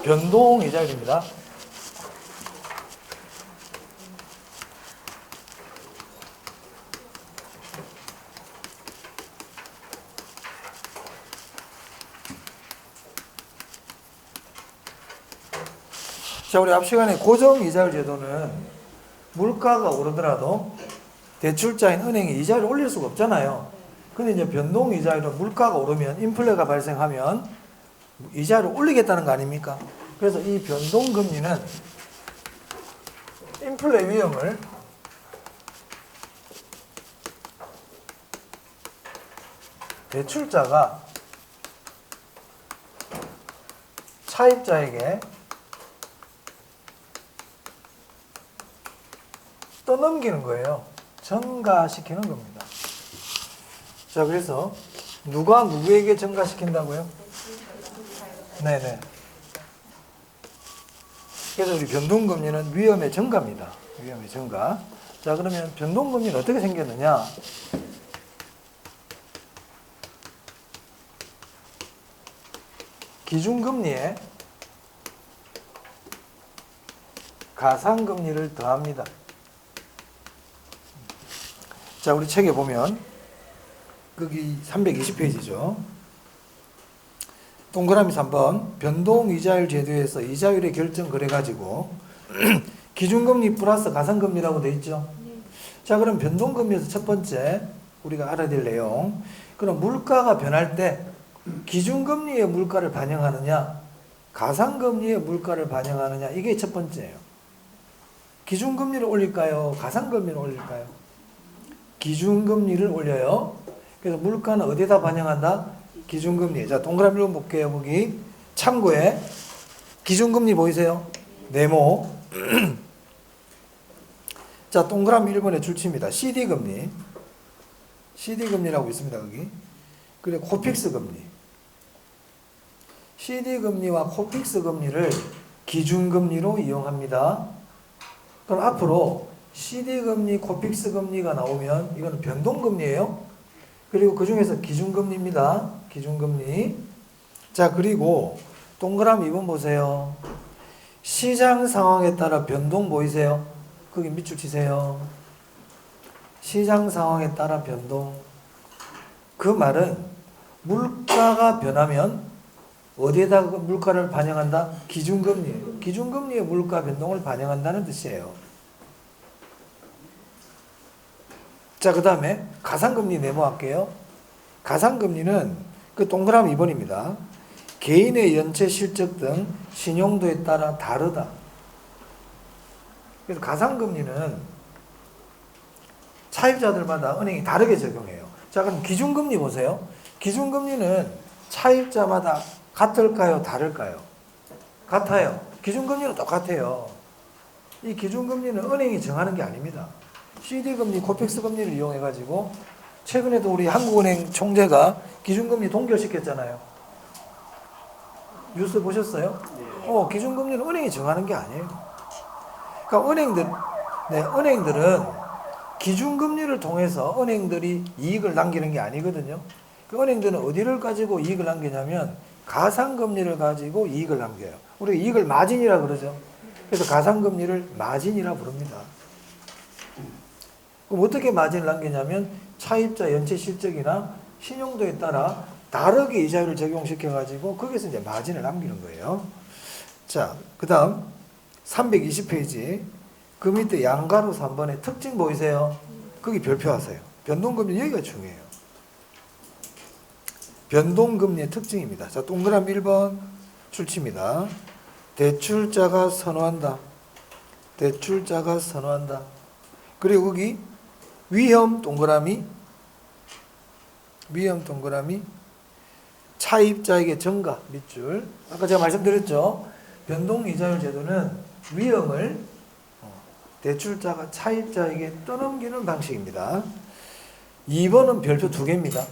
변동 이자율입니다. 자, 우리 앞 시간에 고정 이자율 제도는 물가가 오르더라도 대출자인 은행이 이자율을 올릴 수가 없잖아요. 근데 이제 변동 이자율은 물가가 오르면 인플레가 발생하면 이자율을 올리겠다는 거 아닙니까? 그래서 이 변동 금리는 인플레 위험을 대출자가 차입자에게 떠넘기는 거예요. 전가시키는 겁니다. 자, 그래서 누가 누구에게 전가시킨다고요? 네네. 그래서 우리 변동금리는 위험의 전가입니다. 위험의 전가. 자, 그러면 변동금리는 어떻게 생겼느냐? 기준금리에 가상금리를 더합니다. 자, 우리 책에 보면 거기 320페이지죠. 동그라미 3번 변동이자율 제도에서 이자율의 결정 그래가지고 기준금리 플러스 가상금리라고 돼 있죠. 자, 그럼 변동금리에서 첫 번째 우리가 알아야 될 내용, 그럼 물가가 변할 때 기준금리의 물가를 반영하느냐 가상금리의 물가를 반영하느냐, 이게 첫 번째예요. 기준금리를 올릴까요? 가상금리를 올릴까요? 기준금리를 올려요. 그래서 물가는 어디에다 반영한다? 기준금리. 자, 동그라미 볼게요. 거기 참고에 기준금리 보이세요? 네모. 자, 동그라미 1번에 줄칩니다. CD금리. CD금리라고 있습니다. 거기. 그리고 코픽스금리. CD금리와 코픽스금리를 기준금리로 이용합니다. 그럼 앞으로 CD금리, 코픽스금리가 나오면 이거는 변동금리예요. 그리고 그 중에서 기준금리입니다. 기준금리. 자, 그리고 동그라미 2번 보세요. 시장 상황에 따라 변동 보이세요? 거기 밑줄 치세요. 시장 상황에 따라 변동. 그 말은 물가가 변하면 어디에다 물가를 반영한다? 기준금리예요. 기준금리의 물가 변동을 반영한다는 뜻이에요. 자, 그 다음에 가상금리 네모할게요. 가상금리는 그 동그라미 2번입니다. 개인의 연체 실적 등 신용도에 따라 다르다. 그래서 가상금리는 차입자들마다 은행이 다르게 적용해요. 자, 그럼 기준금리 보세요. 기준금리는 차입자마다 같을까요? 다를까요? 같아요. 기준금리는 똑같아요. 이 기준금리는 은행이 정하는 게 아닙니다. CD금리, 코픽스금리를 이용해가지고 최근에도 우리 한국은행 총재가 기준금리 동결시켰잖아요. 뉴스 보셨어요? 기준금리는 은행이 정하는 게 아니에요. 그러니까 은행들은 기준금리를 통해서 은행들이 이익을 남기는 게 아니거든요. 그 은행들은 어디를 가지고 이익을 남기냐면 가상금리를 가지고 이익을 남겨요. 우리가 이익을 마진이라 그러죠. 그래서 가상금리를 마진이라 부릅니다. 그럼 어떻게 마진을 남기냐면 차입자 연체 실적이나 신용도에 따라 다르게 이자율을 적용시켜가지고 거기서 이제 마진을 남기는 거예요. 자, 그 다음 320페이지 그 밑에 양가로 3번에 특징 보이세요? 거기 별표하세요. 변동금리 여기가 중요해요. 변동금리의 특징입니다. 자, 동그라미 1번 출치입니다. 대출자가 선호한다. 대출자가 선호한다. 그리고 거기 위험 동그라미 차입자에게 전가 밑줄. 아까 제가 말씀드렸죠. 변동이자율 제도는 위험을 대출자가 차입자에게 떠넘기는 방식입니다. 2번은 별표 2개입니다.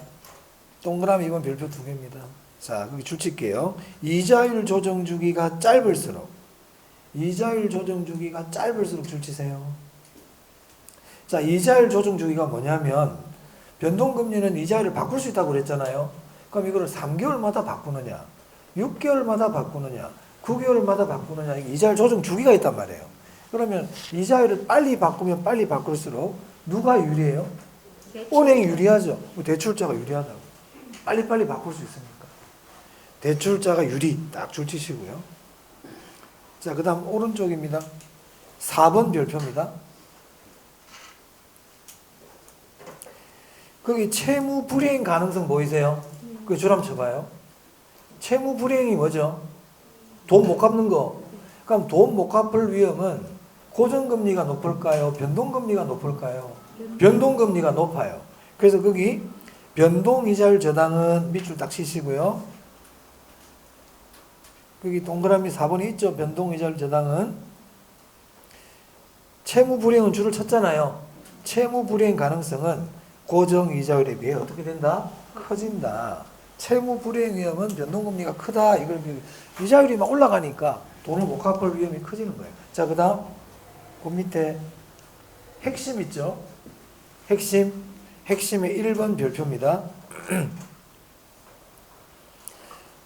동그라미 2번 별표 2개입니다. 자, 거기 줄 칠게요. 이자율 조정 주기가 짧을수록 줄 치세요. 자, 이자율 조정 주기가 뭐냐면 변동금리는 이자율을 바꿀 수 있다고 그랬잖아요. 그럼 이거를 3개월마다 바꾸느냐 6개월마다 바꾸느냐 9개월마다 바꾸느냐, 이자율 조정 주기가 있단 말이에요. 그러면 이자율을 빨리 바꾸면 빨리 바꿀수록 누가 유리해요? 은행이 유리하죠. 대출자가 유리하다고. 빨리빨리 바꿀 수 있으니까. 대출자가 유리 딱 줄치시고요. 자, 그 다음 오른쪽입니다. 4번 별표입니다. 거기 채무 불이행 가능성 보이세요? 그 줄 한번 쳐봐요. 채무 불이행이 뭐죠? 돈 못 갚는 거. 그럼 돈 못 갚을 위험은 고정금리가 높을까요? 변동금리가 높을까요? 변동금리가 높아요. 그래서 거기 변동이자율 저당은 밑줄 딱 치시고요. 여기 동그라미 4번에 있죠. 변동이자율 저당은 채무불이행은 줄을 쳤잖아요. 채무불이행 가능성은 고정이자율에 비해 어떻게 된다? 커진다. 채무불이행 위험은 변동금리가 크다. 이걸 이자율이 막 올라가니까 돈을 못 갚을 위험이 커지는 거예요. 자, 그 다음 그 밑에 핵심 있죠. 핵심의 1번 별표입니다.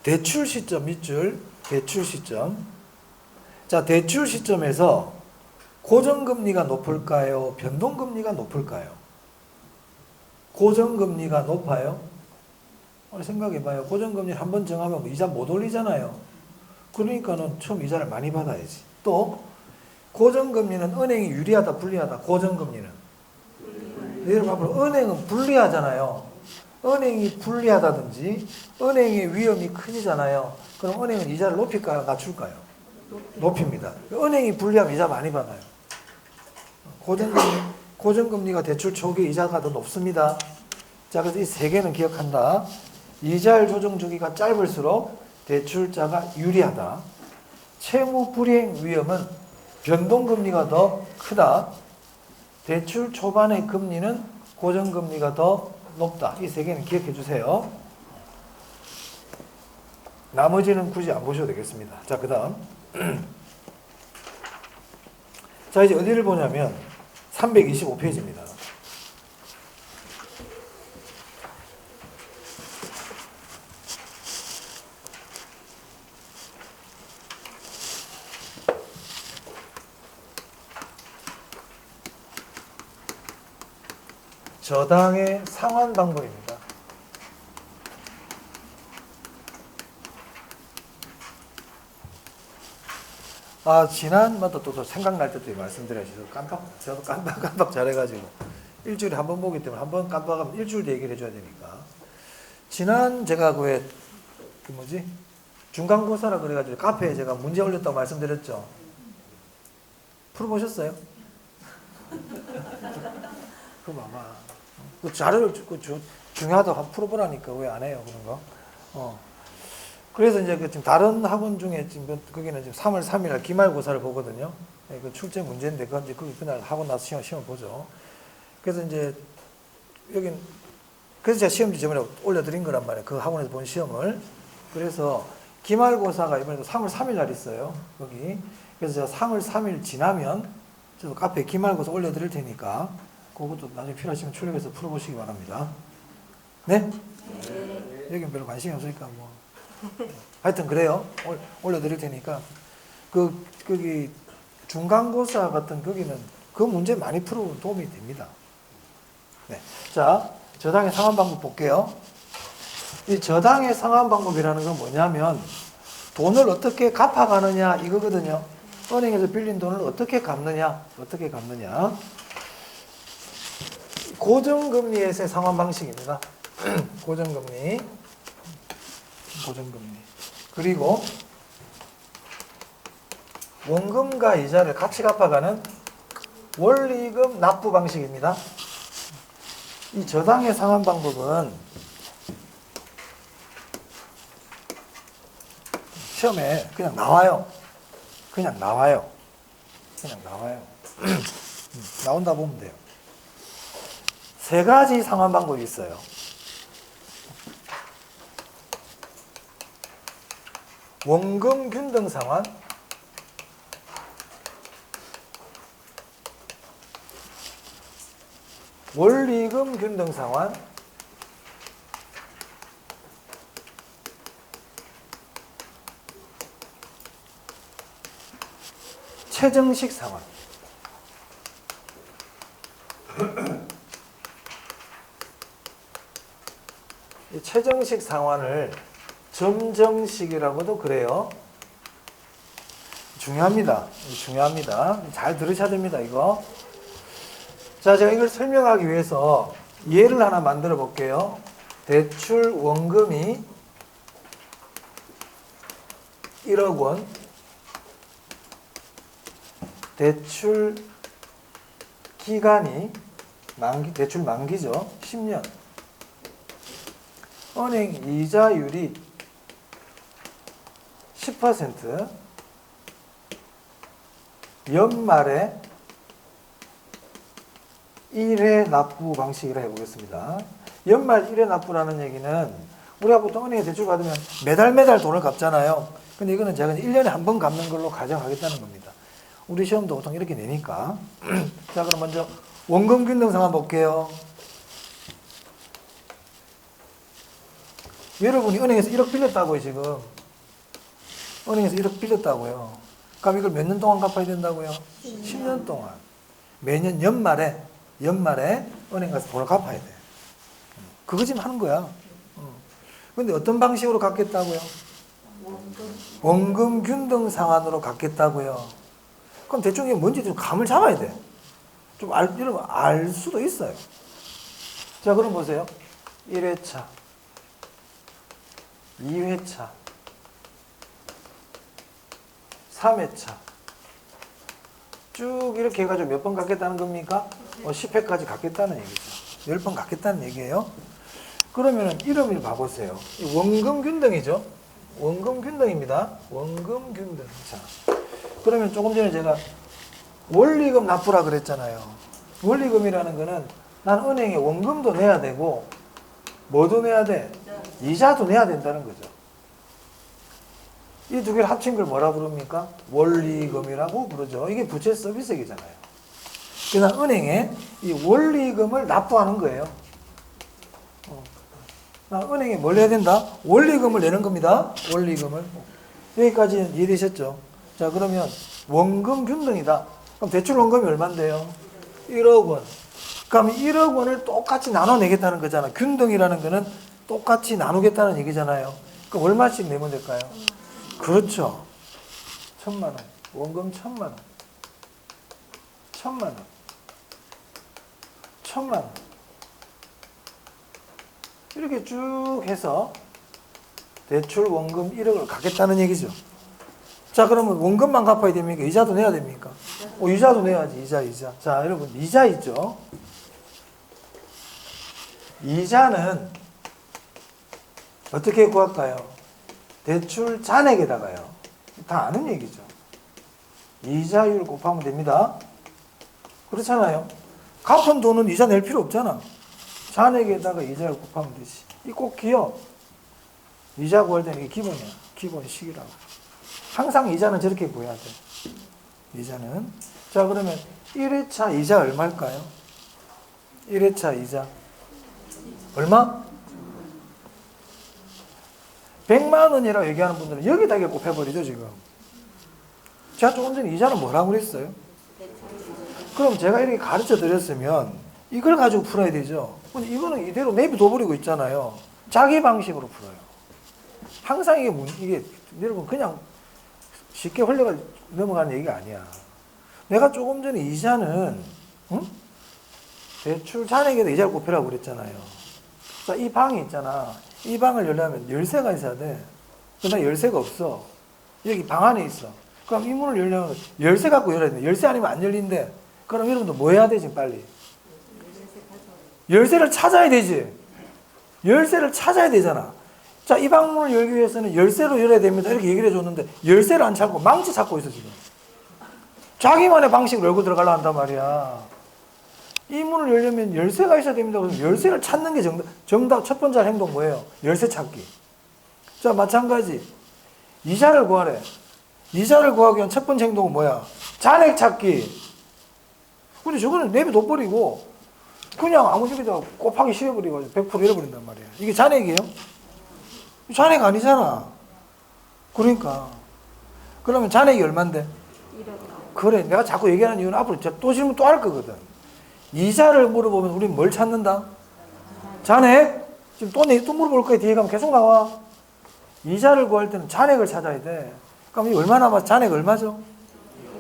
대출 시점 밑줄, 대출 시점. 자, 대출 시점에서 고정금리가 높을까요? 변동금리가 높을까요? 고정금리가 높아요? 생각해봐요. 고정금리를 한번 정하면 이자 못 올리잖아요. 그러니까는 처음 이자를 많이 받아야지. 또 고정금리는 은행이 유리하다, 불리하다? 고정금리는. 예를 들어 은행은 불리하잖아요. 은행이 불리하다든지 은행의 위험이 크잖아요. 그럼 은행은 이자를 높일까요? 낮출까요? 높입니다. 은행이 불리하면 이자 많이 받아요. 고정금리가 대출 초기 이자가 더 높습니다. 자, 그래서 이 세 개는 기억한다. 이자율 조정 주기가 짧을수록 대출자가 유리하다. 채무 불이행 위험은 변동금리가 더 크다. 대출 초반의 금리는 고정금리가 더 높다. 이 세 개는 기억해 주세요. 나머지는 굳이 안 보셔도 되겠습니다. 자, 그 다음. 자, 이제 어디를 보냐면 325페이지입니다. 저당의 상환 방법입니다. 지난번도 또 생각날 때 말씀드려야지. 저도 깜빡 잘해가지고. 일주일에 한 번 보기 때문에 한 번 깜빡하면 일주일도 얘기를 해줘야 되니까. 제가 중간고사라 그래가지고 카페에 제가 문제 올렸다고 말씀드렸죠. 풀어보셨어요? 그럼 아마. 자료를 중요하다고 한번 풀어보라니까 왜 안 해요, 그런 거? 그래서 이제 지금 다른 학원 중에 지금 거기는 지금 3월 3일 기말고사를 보거든요. 그 출제 문제인데 그날 하고 나서 시험 보죠. 그래서 이제 그래서 제가 시험지 저번에 올려드린 거란 말이에요. 그 학원에서 본 시험을. 그래서 기말고사가 이번에도 3월 3일 날 있어요. 거기. 그래서 제가 3월 3일 지나면 저도 카페에 기말고사 올려드릴 테니까 그것도 나중에 필요하시면 출력해서 풀어보시기 바랍니다. 네? 여긴 별로 관심이 없으니까 뭐. 하여튼 그래요. 올려드릴 테니까. 거기 중간고사 같은 거기는 그 문제 많이 풀어보면 도움이 됩니다. 네. 자, 저당의 상환 방법 볼게요. 이 저당의 상환 방법이라는 건 뭐냐면 돈을 어떻게 갚아가느냐 이거거든요. 은행에서 빌린 돈을 어떻게 갚느냐. 고정금리에서의 상환 방식입니다. 고정금리. 그리고 원금과 이자를 같이 갚아가는 원리금 납부 방식입니다. 이 저당의 상환 방법은 시험에 그냥 나와요. 나온다 보면 돼요. 세 가지 상환 방법이 있어요. 원금 균등 상환, 원리금 균등 상환, 최정식 상환. 이 최정식 상환을 점정식이라고도 그래요. 중요합니다. 중요합니다. 잘 들으셔야 됩니다, 이거. 자, 제가 이걸 설명하기 위해서 예를 하나 만들어 볼게요. 대출 원금이 1억 원, 대출 기간이 대출 만기죠. 10년. 은행 이자율이 10%, 연말에 1회 납부 방식으로 해보겠습니다. 연말 1회 납부라는 얘기는 우리가 보통 은행에 대출 받으면 매달 돈을 갚잖아요. 근데 이거는 제가 1년에 한 번 갚는 걸로 가정하겠다는 겁니다. 우리 시험도 보통 이렇게 내니까. 자, 그럼 먼저 원금 균등 상환 볼게요. 여러분이 은행에서 1억 빌렸다고요, 지금. 은행에서 1억 빌렸다고요. 그럼 이걸 몇 년 동안 갚아야 된다고요? 10년 동안. 매년 연말에 은행 가서 돈을 갚아야 돼. 그거 지금 하는 거야. 근데 어떤 방식으로 갚겠다고요? 원금 균등 상환으로 갚겠다고요. 그럼 대충 이게 뭔지 좀 감을 잡아야 돼. 좀 여러분 알 수도 있어요. 자, 그럼 보세요. 1회차, 2회차, 3회차. 쭉 이렇게 해가지고 몇 번 갚겠다는 겁니까? 10회까지 갚겠다는 얘기죠. 10번 갚겠다는 얘기예요. 그러면 이름을 봐보세요. 원금 균등이죠. 원금 균등입니다. 원금 균등. 자, 그러면 조금 전에 제가 원리금 납부라 그랬잖아요. 원리금이라는 거는 난 은행에 원금도 내야 되고 뭐도 내야 돼? 이자도 내야 된다는 거죠. 이 두 개를 합친 걸 뭐라 부릅니까? 원리금이라고 부르죠. 이게 부채 서비스액이잖아요. 그래서 은행에 이 원리금을 납부하는 거예요. 은행에 뭘 내야 된다? 원리금을 내는 겁니다. 원리금을. 여기까지는 이해되셨죠? 자, 그러면 원금 균등이다. 그럼 대출 원금이 얼마인데요? 1억 원. 그럼 1억 원을 똑같이 나눠내겠다는 거잖아. 균등이라는 거는 똑같이 나누겠다는 얘기잖아요. 그럼 얼마씩 내면 될까요? 그렇죠. 1,000만 원. 원금 1,000만 원. 1,000만 원. 1,000만 원. 이렇게 쭉 해서 대출 원금 1억을 갚겠다는 얘기죠. 자, 그러면 원금만 갚아야 됩니까? 이자도 내야 됩니까? 이자도 내야지. 이자. 자, 여러분 이자 있죠. 이자는 어떻게 구할까요? 대출 잔액에다가요. 다 아는 얘기죠. 이자율 곱하면 됩니다. 그렇잖아요. 갚은 돈은 이자 낼 필요 없잖아. 잔액에다가 이자를 곱하면 되지. 이 꼭 기억. 이자 구할 때는 이게 기본이야. 기본식이라고. 항상 이자는 저렇게 구해야 돼. 이자는. 자, 그러면 1회차 이자 얼마일까요? 1회차 이자. 얼마? 100만 원이라고 얘기하는 분들은 여기다 이게 곱해버리죠, 지금. 제가 조금 전에 이자는 뭐라고 그랬어요? 그럼 제가 이렇게 가르쳐 드렸으면 이걸 가지고 풀어야 되죠. 근데 이거는 이대로 내비둬버리고 있잖아요. 자기 방식으로 풀어요. 항상 이게 여러분 그냥 쉽게 흘려가 넘어가는 얘기가 아니야. 내가 조금 전에 이자는 대출 잔액에다 이자를 곱하라고 그랬잖아요. 자, 이 방이 있잖아. 이 방을 열려면 열쇠가 있어야 돼. 근데 나 열쇠가 없어. 여기 방 안에 있어. 그럼 이 문을 열려면 열쇠 갖고 열어야 돼. 열쇠 아니면 안 열린대. 그럼 여러분들 뭐 해야 되지, 빨리? 열쇠를 찾아야 되지. 열쇠를 찾아야 되잖아. 자, 이 방문을 열기 위해서는 열쇠로 열어야 됩니다. 이렇게 얘기를 해줬는데 열쇠를 안 찾고 망치 찾고 있어, 지금. 자기만의 방식으로 열고 들어가려고 한단 말이야. 이 문을 열려면 열쇠가 있어야 됩니다. 그래서 열쇠를 찾는 게 정답 첫 번째 행동 뭐예요? 열쇠 찾기. 자, 마찬가지. 이자를 구하래. 이자를 구하기 위한 첫 번째 행동은 뭐야? 잔액 찾기. 근데 저거는 내비둬버리고 그냥 아무 집에다가 곱하기 씌워버리고 100% 잃어버린단 말이야. 이게 잔액이에요? 잔액 아니잖아. 그러니까. 그러면 잔액이 얼만데? 그래, 내가 자꾸 얘기하는 이유는 앞으로 또 질문 또 할 거거든. 이자를 물어보면 우린 뭘 찾는다? 잔액? 지금 또 물어볼 거야. 뒤에 가면 계속 나와. 이자를 구할 때는 잔액을 찾아야 돼. 그럼 이 얼마 남았어? 잔액 얼마죠?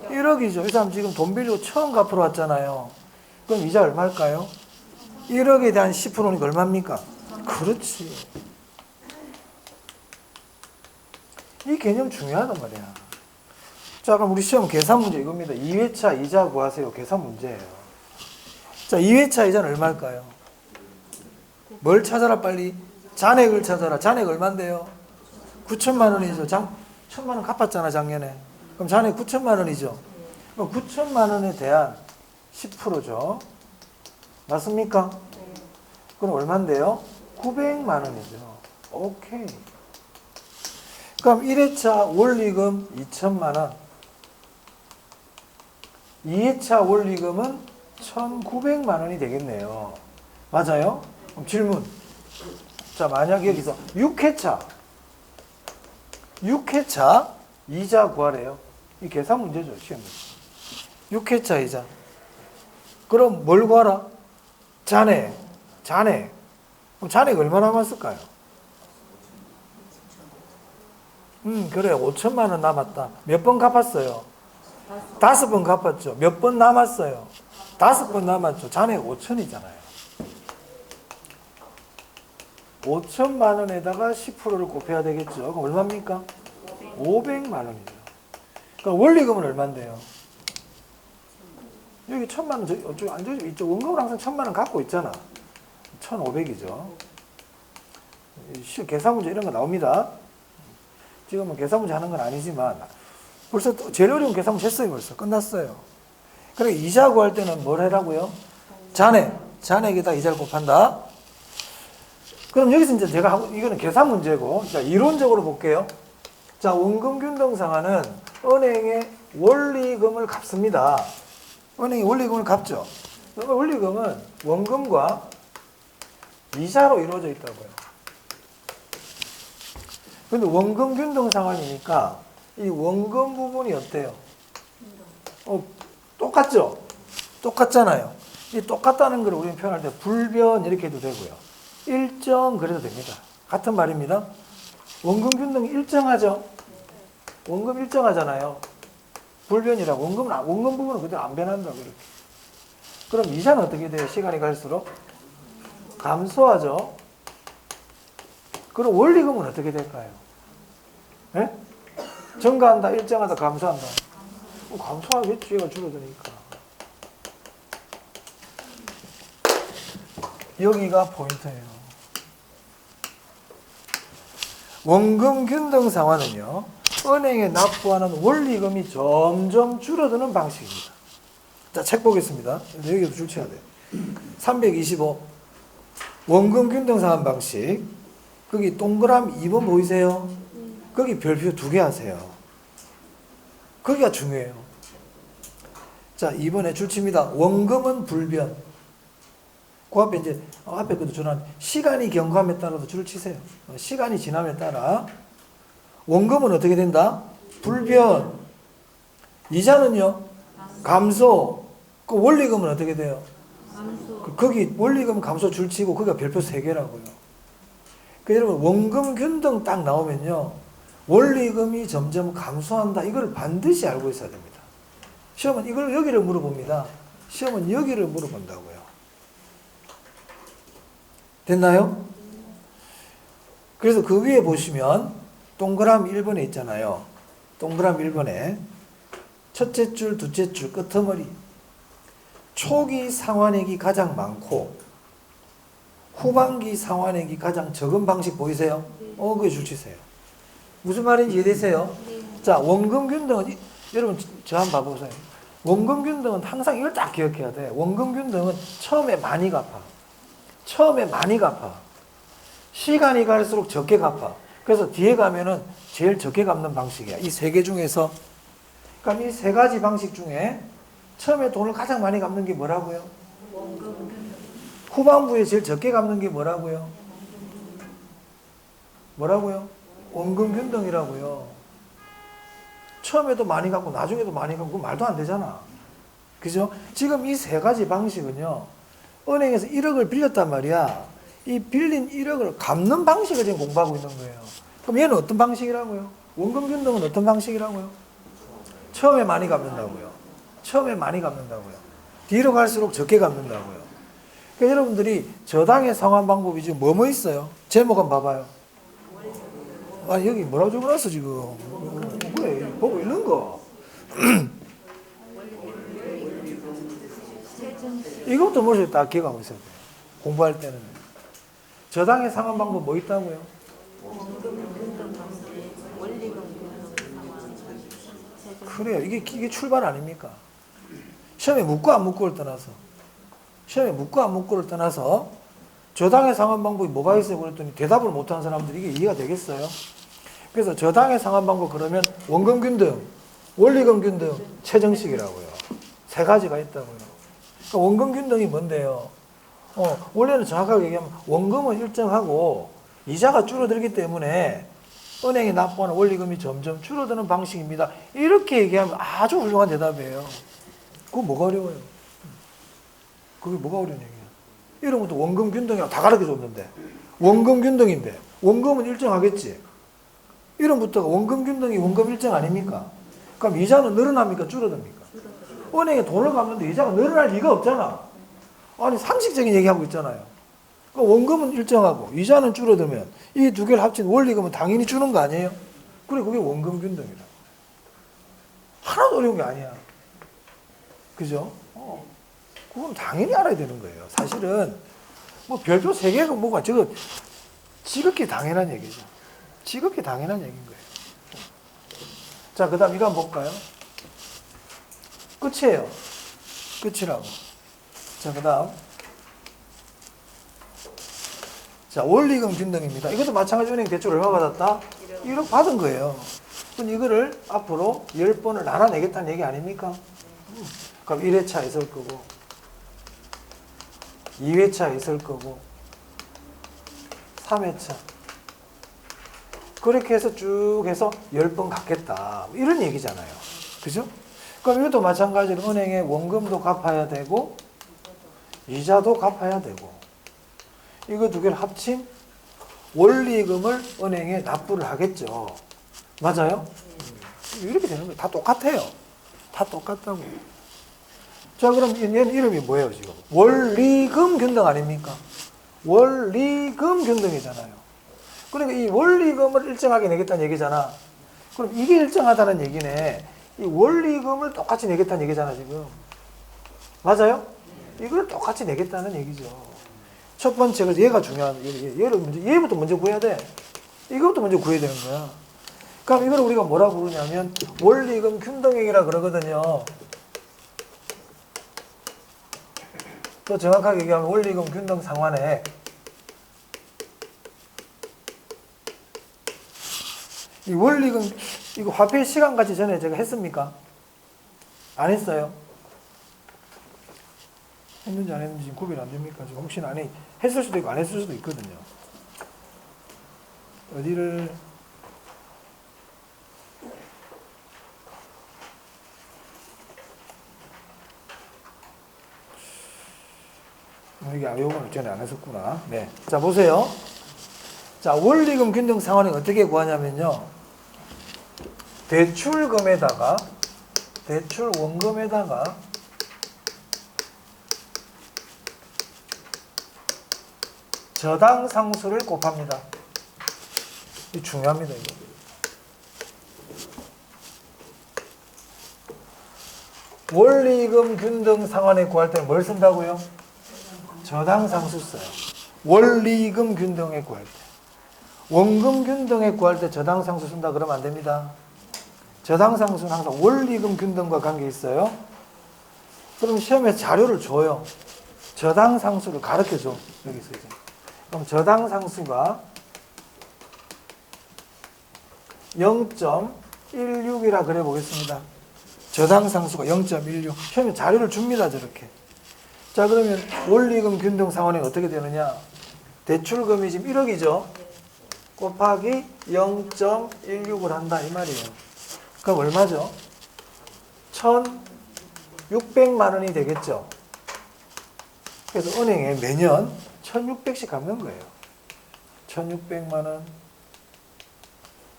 1억이죠. 이 사람 지금 돈 빌리고 처음 갚으러 왔잖아요. 그럼 이자 얼마일까요? 1억에 대한 10%니까 얼마입니까? 그렇지. 이 개념 중요하단 말이야. 자, 그럼 우리 시험 계산 문제 이겁니다. 2회차 이자 구하세요. 계산 문제예요. 자, 2회차 이자는 얼마일까요? 뭘 찾아라 빨리? 잔액을 찾아라. 잔액 얼마인데요? 9천만 원이죠. 1,000만 원 갚았잖아 작년에. 그럼 잔액 9천만 원이죠. 그럼 9천만 원에 대한 10%죠. 맞습니까? 그럼 얼마인데요? 900만 원이죠. 오케이. 그럼 1회차 원리금 2천만 원. 2회차 원리금은 1,900만 원이 되겠네요. 맞아요? 그럼 질문. 자, 만약 여기서 6회차 이자 구하래요. 이 계산 문제죠, 시험에. 6회차 이자. 그럼 뭘 구하라? 잔액. 그럼 잔액 얼마 남았을까요? 그래. 5천만 원 남았다. 몇 번 갚았어요? 5번 갚았죠. 몇 번 남았어요? 5번 남았죠. 잔액 5천이잖아요. 5천만 원에다가 10%를 곱해야 되겠죠. 그럼 얼마입니까? 500만 원이죠. 그럼 원리금은 얼마인데요? 여기 1,000만 원, 저쪽 앉아있죠. 이쪽 원금은 항상 1,000만 원 갖고 있잖아. 1,500이죠. 계산 문제 이런 거 나옵니다. 지금은 계산 문제 하는 건 아니지만 벌써 제일 어려운 계산 문제 했어요. 벌써 끝났어요. 그래, 이자 구할 때는 뭘 해라고요? 잔액에다 이자를 곱한다. 그럼 여기서 이제 제가 하고, 이거는 계산 문제고, 자, 이론적으로 볼게요. 자, 원금균등상환은 은행에 원리금을 갚습니다. 은행이 원리금을 갚죠. 원리금은 원금과 이자로 이루어져 있다고요. 근데 원금균등상환이니까 이 원금 부분이 어때요? 똑같죠? 똑같잖아요. 이 똑같다는 걸 우리는 표현할 때 불변 이렇게 해도 되고요. 일정 그래도 됩니다. 같은 말입니다. 원금균등 일정하죠? 원금 일정하잖아요. 불변이라고. 원금 부분은 그대로 안 변한다고 이렇게. 그럼 이자는 어떻게 돼요? 시간이 갈수록 감소하죠. 그럼 원리금은 어떻게 될까요? 예? 증가한다, 일정하다, 감소한다. 감소하겠지, 얘가 줄어드니까. 여기가 포인트예요. 원금균등 상환은요, 은행에 납부하는 원리금이 점점 줄어드는 방식입니다. 자, 책 보겠습니다. 여기도 줄 쳐야 돼요. 325. 원금균등 상환 방식. 거기 동그라미 2번 보이세요? 거기 별표 2개 하세요. 거기가 중요해요. 자, 2번에 줄칩니다. 원금은 불변. 그 앞에 이제, 앞에 것도 저는 시간이 경과함에 따라서 줄을 치세요. 시간이 지남에 따라. 원금은 어떻게 된다? 불변. 이자는요? 감소. 그 원리금은 어떻게 돼요? 감소. 거기 원리금 감소 줄치고 거기가 별표 3개라고요. 그 여러분 원금 균등 딱 나오면요. 원리금이 점점 감소한다. 이걸 반드시 알고 있어야 됩니다. 시험은 이걸 여기를 물어봅니다. 시험은 여기를 물어본다고요. 됐나요? 그래서 그 위에 보시면 동그라미 1번에 있잖아요. 동그라미 1번에 첫째 줄, 둘째 줄, 끄트머리. 초기 상환액이 가장 많고 후반기 상환액이 가장 적은 방식 보이세요? 그게 줄치세요. 무슨 말인지 이해되세요? 자, 원금균등은 여러분 저 한번 봐보세요. 원금균등은 항상 이걸 딱 기억해야 돼. 원금균등은 처음에 많이 갚아. 시간이 갈수록 적게 갚아. 그래서 뒤에 가면은 제일 적게 갚는 방식이야. 이 3개 중에서. 그럼 이 3가지 방식 중에 처음에 돈을 가장 많이 갚는 게 뭐라고요? 후반부에 제일 적게 갚는 게 뭐라고요? 원금균등이라고요. 처음에도 많이 갚고 나중에도 많이 갚고 말도 안 되잖아. 그죠? 지금 이 세 가지 방식은요. 은행에서 1억을 빌렸단 말이야. 이 빌린 1억을 갚는 방식을 지금 공부하고 있는 거예요. 그럼 얘는 어떤 방식이라고요? 원금 균등은 어떤 방식이라고요? 처음에 많이 갚는다고요. 처음에 많이 갚는다고요. 뒤로 갈수록 적게 갚는다고요. 그러니까 여러분들이 저당의 상환 방법이 지금 뭐뭐 있어요? 제목 한번 봐봐요. 아, 여기 뭐라고 적어놨어 지금? 왜 보고 있는 거? 이것도 머리에 딱 기억하고 있어야 돼요. 공부할 때는. 저당의 상환 방법 뭐 있다고요? 그래요. 이게 출발 아닙니까? 시험에 묻고 안 묻고를 떠나서. 시험에 묻고 안 묻고를 떠나서 저당의 상환 방법이 뭐가 있어요? 그랬더니 대답을 못하는 사람들이 이게 이해가 되겠어요? 그래서 저당의 상환 방법 그러면 원금 균등, 원리금 균등, 최정식이라고요. 세 가지가 있다고요. 그러니까 원금 균등이 뭔데요? 원래는 정확하게 얘기하면 원금은 일정하고 이자가 줄어들기 때문에 은행이 납부하는 원리금이 점점 줄어드는 방식입니다. 이렇게 얘기하면 아주 훌륭한 대답이에요. 그거 뭐가 어려워요? 그게 뭐가 어려운 얘기야? 이런 것도 원금 균등이라고 다 가르쳐 줬는데 원금 균등인데 원금은 일정하겠지. 이런 것부터가 원금 균등이 원금 일정 아닙니까? 그럼 이자는 늘어납니까? 줄어듭니까? 은행에 돈을 갚는데 이자가 늘어날 리가 없잖아. 아니 상식적인 얘기하고 있잖아요. 그러니까 원금은 일정하고 이자는 줄어들면 이 두 개를 합친 원리금은 당연히 주는 거 아니에요? 그래 그게 원금 균등이다. 하나도 어려운 게 아니야. 그죠? 그건 당연히 알아야 되는 거예요. 사실은 뭐 별표 3개가 뭐가 저거 지극히 당연한 얘기죠. 지극히 당연한 얘기인 거예요. 자, 그 다음 이거 한번 볼까요? 끝이에요. 끝이라고. 자, 그 다음. 자, 원리금 균등입니다. 이것도 마찬가지로 은행 대출 얼마 받았다? 1억 받은 거예요. 그럼 이거를 앞으로 10번을 나눠내겠다는 얘기 아닙니까? 그럼 1회차 있을 거고, 2회차 있을 거고, 3회차. 그렇게 해서 쭉 해서 10번 갚겠다. 이런 얘기잖아요. 그죠? 그럼 이것도 마찬가지로 은행에 원금도 갚아야 되고, 이자도 갚아야 되고, 이거 두 개를 합친 원리금을 은행에 납부를 하겠죠. 맞아요? 이렇게 되는 거예요. 다 똑같아요. 다 똑같다고. 자, 그럼 얘는 이름이 뭐예요, 지금? 원리금 균등 아닙니까? 원리금 균등이잖아요. 그러니까 이 원리금을 일정하게 내겠다는 얘기잖아. 그럼 이게 일정하다는 얘기네. 이 원리금을 똑같이 내겠다는 얘기잖아, 지금. 맞아요? 이걸 똑같이 내겠다는 얘기죠. 첫 번째가 얘가 중요한, 얘부터 먼저 구해야 돼. 이것부터 먼저 구해야 되는 거야. 그럼 이걸 우리가 뭐라 부르냐면 원리금 균등액이라 그러거든요. 또 정확하게 얘기하면 원리금 균등 상환액. 이 원리금, 이거 화폐 시간까지 전에 제가 했습니까? 안 했어요? 했는지 안 했는지 지금 구별이 안 됩니까? 지금 혹시나 안 했을 수도 있고 안 했을 수도 있거든요. 어디를 이게 요거는 전에 안 했었구나. 네. 자, 보세요. 자, 원리금 균등 상환액 어떻게 구하냐면요. 대출금에다가 대출 원금에다가 저당 상수를 곱합니다. 이거 중요합니다. 이거. 원리금 균등 상환액 구할 때는 뭘 쓴다고요? 저당 상수 써요. 원리금 균등액 구할 때. 원금 균등액 구할 때 저당 상수 쓴다 그러면 안 됩니다. 저당 상수는 항상 원리금 균등과 관계 있어요. 그럼 시험에 자료를 줘요. 저당 상수를 가르쳐 줘. 여기서 이제. 그럼 저당 상수가 0.16이라 그래 보겠습니다. 저당 상수가 0.16. 시험에 자료를 줍니다, 저렇게. 자, 그러면 원리금 균등 상환액 어떻게 되느냐? 대출금이 지금 1억이죠? 곱하기 0.16을 한다 이 말이에요. 그럼 얼마죠? 1,600만 원이 되겠죠. 그래서 은행에 매년 1,600씩 갚는 거예요. 1,600만 원,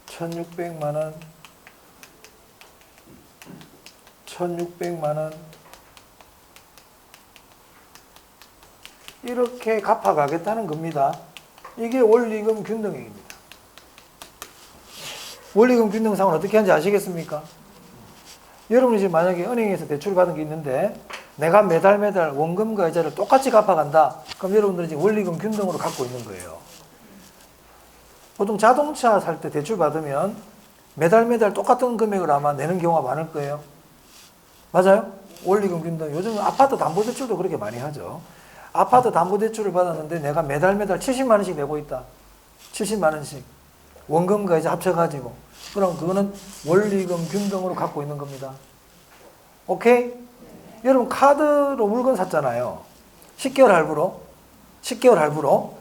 1,600만 원, 1,600만 원. 이렇게 갚아가겠다는 겁니다. 이게 원리금 균등액입니다. 원리금 균등상은 어떻게 하는지 아시겠습니까? 여러분이 지금 만약에 은행에서 대출을 받은 게 있는데 내가 매달 원금과 이자를 똑같이 갚아간다. 그럼 여러분들은 지금 원리금 균등으로 갖고 있는 거예요. 보통 자동차 살 때 대출 받으면 매달 똑같은 금액을 아마 내는 경우가 많을 거예요. 맞아요? 원리금 균등. 요즘 아파트 담보대출도 그렇게 많이 하죠. 아파트 담보대출을 받았는데 내가 매달 70만 원씩 내고 있다. 70만 원씩. 원금과 이자 합쳐가지고. 그럼 그거는 원리금 균등으로 갖고 있는 겁니다. 오케이? 여러분 카드로 물건 샀잖아요. 10개월 할부로. 10개월 할부로.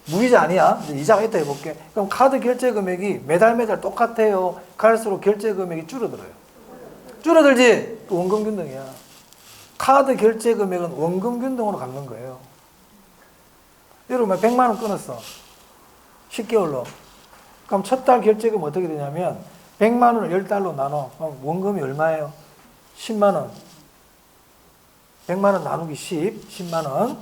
무이자 아니야. 이제 이자가 있다 해볼게. 그럼 카드 결제 금액이 매달 똑같아요. 갈수록 결제 금액이 줄어들어요. 줄어들지? 원금 균등이야. 카드 결제 금액은 원금 균등으로 갚는 거예요. 여러분 100만 원 끊었어. 10개월로. 그럼 첫 달 결제금 어떻게 되냐면 100만 원을 10달로 나눠. 그럼 원금이 얼마예요? 10만 원. 100만 원 나누기 10만 원.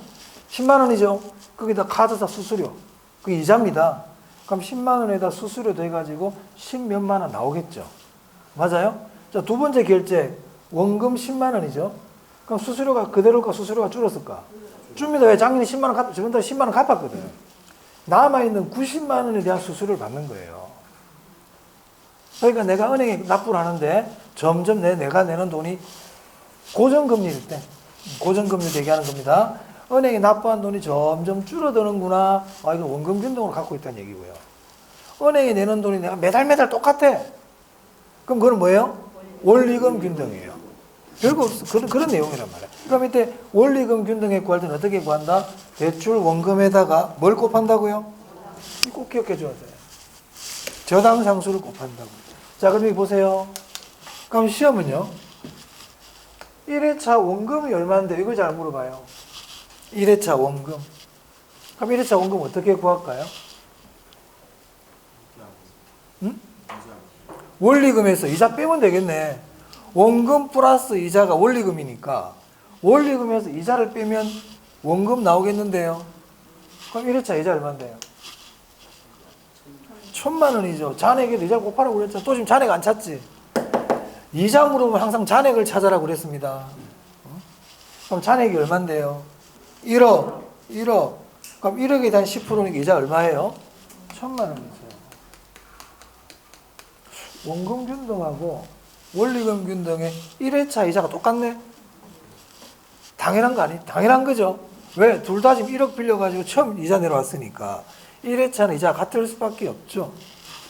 10만 원이죠. 거기다 카드사 수수료. 그게 이자입니다. 그럼 10만 원에다 수수료 돼가지고 10몇만 원 나오겠죠. 맞아요? 자, 두 번째 결제. 원금 10만 원이죠. 그럼 수수료가 그대로일까? 수수료가 줄었을까? 줍니다. 왜? 작년에 10만 원 저번 달에 10만 원 갚았거든. 남아있는 90만 원에 대한 수수료를 받는 거예요. 그러니까 내가 은행에 납부를 하는데 점점 내가 내는 돈이 고정금리일 때, 고정금리 되게 하는 겁니다. 은행에 납부한 돈이 점점 줄어드는구나. 아, 이거 원금 균등으로 갖고 있다는 얘기고요. 은행에 내는 돈이 내가 매달 똑같아. 그럼 그건 뭐예요? 원리금 균등이에요. 별거 없어. 그런 내용이란 말이야. 그럼 이때 원리금 균등액 구할 때는 어떻게 구한다? 대출 원금에다가 뭘 곱한다고요? 꼭 기억해 줘야 돼. 저당상수를 곱한다고. 자, 그럼 여기 보세요. 그럼 시험은요. 1회차 원금이 얼마인데 이거 잘 물어봐요. 1회차 원금. 그럼 1회차 원금 어떻게 구할까요? 응? 원리금에서 이자 빼면 되겠네. 원금 플러스 이자가 원리금이니까 원리금에서 이자를 빼면 원금 나오겠는데요. 그럼 1회차 이자 얼마인데요? 1,000만 원이죠. 잔액에도 이자 곱하라고 그랬죠. 또 지금 잔액 안 찾지? 이자 물으면 항상 잔액을 찾아라고 그랬습니다. 그럼 잔액이 얼마인데요? 1억. 그럼 1억에 대한 10%니까 이자 얼마예요? 1,000만 원이죠. 원금 균등하고 원리금 균등의 1회차 이자가 똑같네? 당연한 거 아니? 당연한 거죠. 왜? 둘 다 지금 1억 빌려가지고 처음 이자 내려왔으니까 1회차는 이자가 같을 수밖에 없죠.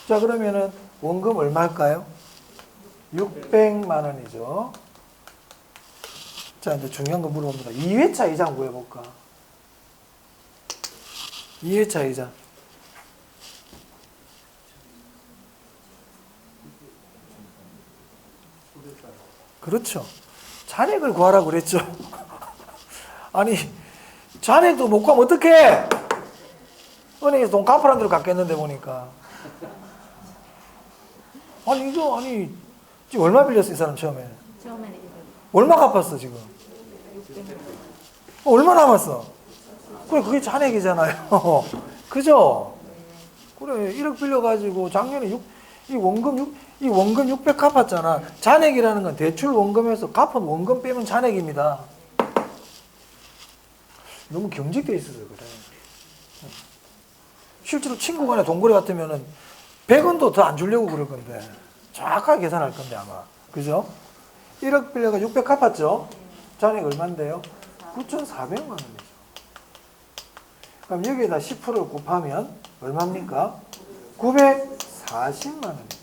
자, 그러면은 원금 얼마일까요? 600만 원이죠. 자, 이제 중요한 거 물어봅니다. 2회차 이자 구해볼까? 2회차 이자. 그렇죠. 잔액을 구하라고 그랬죠. 아니, 잔액도 못 구하면 어떡해? 은행에서 돈 갚으라는 대로 갚겠는데 보니까. 아니, 이거, 지금 얼마 빌렸어, 이 사람 처음에? 처음에는 얼마 갚았어, 지금? 얼마 남았어? 그래, 그게 잔액이잖아요. 그죠? 그래, 1억 빌려가지고 작년에 이 원금 600 갚았잖아. 잔액이라는 건 대출 원금에서 갚은 원금 빼면 잔액입니다. 너무 경직돼 있어서 그래. 실제로 친구 간에 동거래 같으면은 100원도 더 안 주려고 그럴 건데. 정확하게 계산할 건데 아마. 그죠? 1억 빌려가 600 갚았죠? 잔액 얼마인데요? 9,400만 원이죠. 그럼 여기에다 10%를 곱하면 얼마입니까? 940만 원입니다.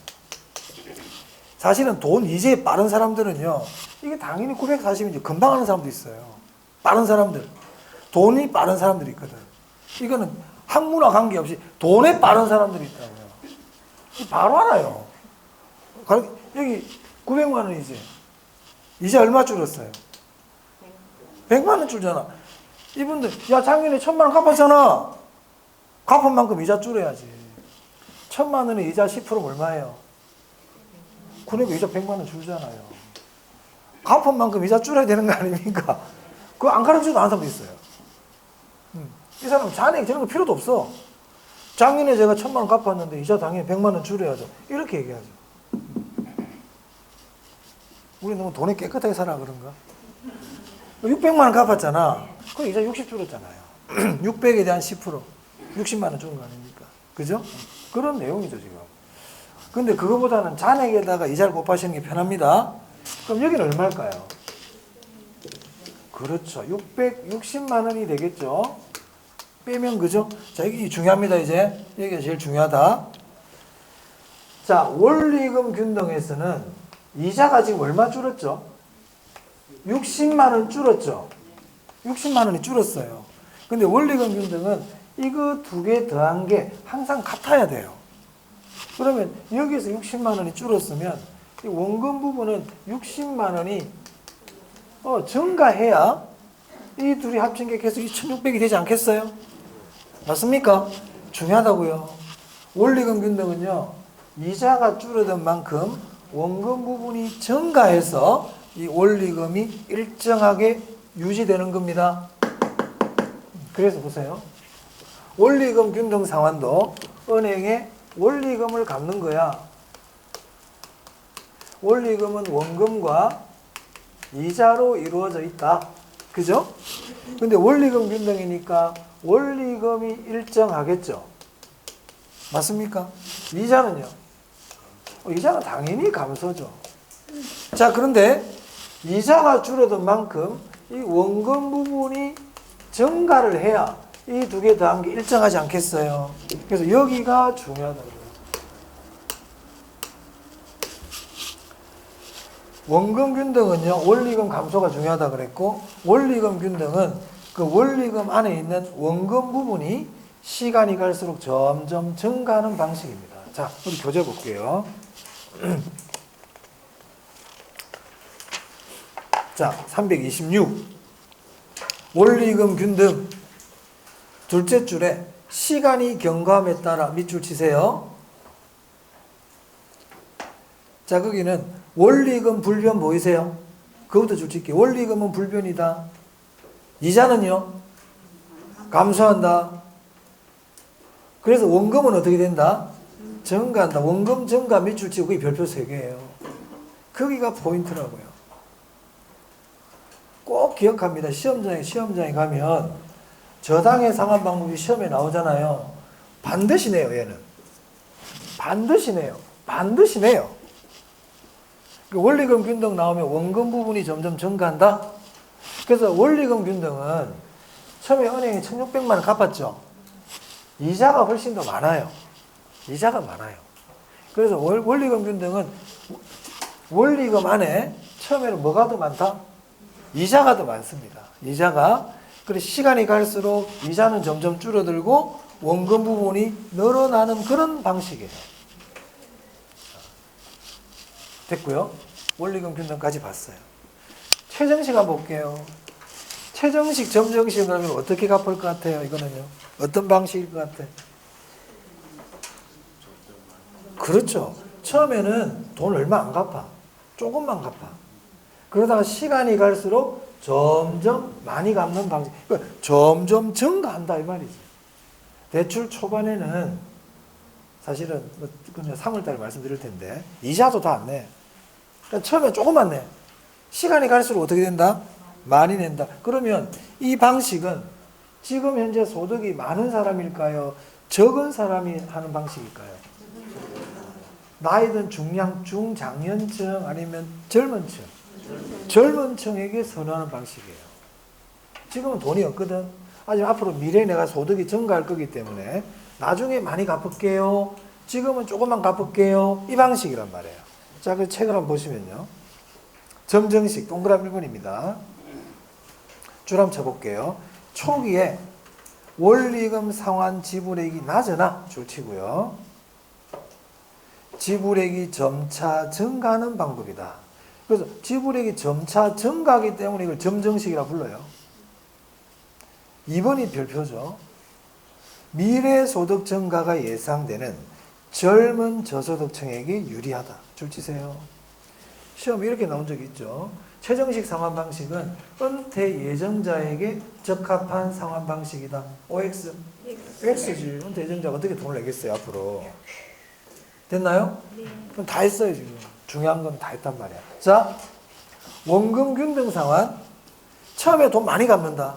사실은 돈 이제 빠른 사람들은요, 이게 당연히 940이지 금방 하는 사람도 있어요. 빠른 사람들. 돈이 빠른 사람들이 있거든. 이거는 학문화 관계없이 돈에 빠른 사람들이 있다고요. 바로 알아요. 여기 900만 원이지. 이자 얼마 줄었어요? 100만 원 줄잖아. 이분들, 야, 작년에 1000만 원 갚았잖아. 갚은 만큼 이자 줄여야지. 1000만 원에 이자 10%면 얼마예요? 그러니까 이자 100만 원 줄잖아요. 갚은 만큼 이자 줄여야 되는 거 아닙니까? 그거 안 가르쳐도 아는 사람도 있어요. 이 사람은 잔액 저런 거 필요도 없어. 작년에 제가 1000만 원 갚았는데 이자 당연히 100만 원 줄여야죠. 이렇게 얘기하죠. 우리 너무 돈이 깨끗하게 살아 그런가? 600만 원 갚았잖아. 그럼 이자 60 줄었잖아요. 600에 대한 10%. 60만 원 주는 거 아닙니까? 그죠? 그런 내용이죠, 지금. 근데 그거보다는 잔액에다가 이자를 곱하시는 게 편합니다. 그럼 여기는 얼마일까요? 그렇죠. 660만 원이 되겠죠? 빼면 그죠? 자, 이게 중요합니다, 이제. 여기가 제일 중요하다. 자, 원리금 균등에서는 이자가 지금 얼마 줄었죠? 60만 원 줄었죠? 60만 원이 줄었어요. 근데 원리금 균등은 이거 두 개 더한 게 항상 같아야 돼요. 그러면 여기서 60만 원이 줄었으면 이 원금 부분은 60만 원이 증가해야 이 둘이 합친 게 계속 2600이 되지 않겠어요? 맞습니까? 중요하다고요. 원리금 균등은요, 이자가 줄어든 만큼 원금 부분이 증가해서 이 원리금이 일정하게 유지되는 겁니다. 그래서 보세요. 원리금 균등 상환도 은행에 원리금을 갚는 거야. 원리금은 원금과 이자로 이루어져 있다. 그죠? 근데 원리금 균등이니까 원리금이 일정하겠죠. 맞습니까? 이자는요? 이자는 당연히 감소죠. 자, 그런데 이자가 줄어든 만큼 이 원금 부분이 증가를 해야 이 두 개 더한 게 일정하지 않겠어요? 그래서 여기가 중요하다고요. 원금 균등은요, 원리금 감소가 중요하다 그랬고, 원리금 균등은 그 원리금 안에 있는 원금 부분이 시간이 갈수록 점점 증가하는 방식입니다. 자, 우리 교재 볼게요. 자, 326. 원리금 균등. 둘째 줄에 시간이 경과함에 따라 밑줄 치세요. 자, 거기는 원리금 불변 보이세요? 그것부터 줄 칠게요. 원리금은 불변이다. 이자는요? 감소한다. 그래서 원금은 어떻게 된다? 증가한다. 원금 증가 밑줄 치고 그게 별표 3개예요. 거기가 포인트라고요. 꼭 기억합니다. 시험장에 가면 저당의 상환 방법이 시험에 나오잖아요. 반드시 내요, 얘는. 반드시 내요. 반드시 내요. 원리금 균등 나오면 원금 부분이 점점 증가한다. 그래서 원리금 균등은 처음에 은행에 1600만 원 갚았죠. 이자가 훨씬 더 많아요. 이자가 많아요. 그래서 원리금 균등은 원리금 안에 처음에는 뭐가 더 많다? 이자가 더 많습니다. 이자가. 그래서 시간이 갈수록 이자는 점점 줄어들고 원금 부분이 늘어나는 그런 방식이에요. 됐고요. 원리금 균등까지 봤어요. 최정식 한번 볼게요. 최정식, 점정식 그러면 어떻게 갚을 것 같아요? 이거는요. 어떤 방식일 것 같아요? 그렇죠. 처음에는 돈 얼마 안 갚아. 조금만 갚아. 그러다가 시간이 갈수록 점점 많이 갚는 방식. 그러니까 점점 증가한다 이 말이지. 대출 초반에는 사실은 3월달에 말씀드릴 텐데 이자도 다 안 내. 그러니까 처음에 조금만 내. 시간이 갈수록 어떻게 된다? 많이 낸다. 그러면 이 방식은 지금 현재 소득이 많은 사람일까요? 적은 사람이 하는 방식일까요? 나이든 중장년층 아니면 젊은 층. 젊은 층에게 선호하는 방식이에요. 지금은 돈이 없거든. 아직 앞으로 미래에 내가 소득이 증가할 거기 때문에 나중에 많이 갚을게요. 지금은 조금만 갚을게요. 이 방식이란 말이에요. 자, 그 책을 한번 보시면요. 점정식 동그라미 1번입니다. 줄 한번 쳐볼게요. 초기에 원리금 상환 지불액이 낮으나 줄 치고요. 지불액이 점차 증가하는 방법이다. 그래서 지불액이 점차 증가하기 때문에 이걸 점정식이라 불러요. 2번이 별표죠. 미래 소득 증가가 예상되는 젊은 저소득층에게 유리하다. 줄치세요. 시험에 이렇게 나온 적이 있죠. 최정식 상환 방식은 은퇴 예정자에게 적합한 상환 방식이다. OX. X지. 은퇴 예정자가 어떻게 돈을 내겠어요, 앞으로. 됐나요? 네. 그럼 다 했어요, 지금. 중요한 건 다 했단 말이야. 자, 원금 균등 상환. 처음에 돈 많이 갚는다.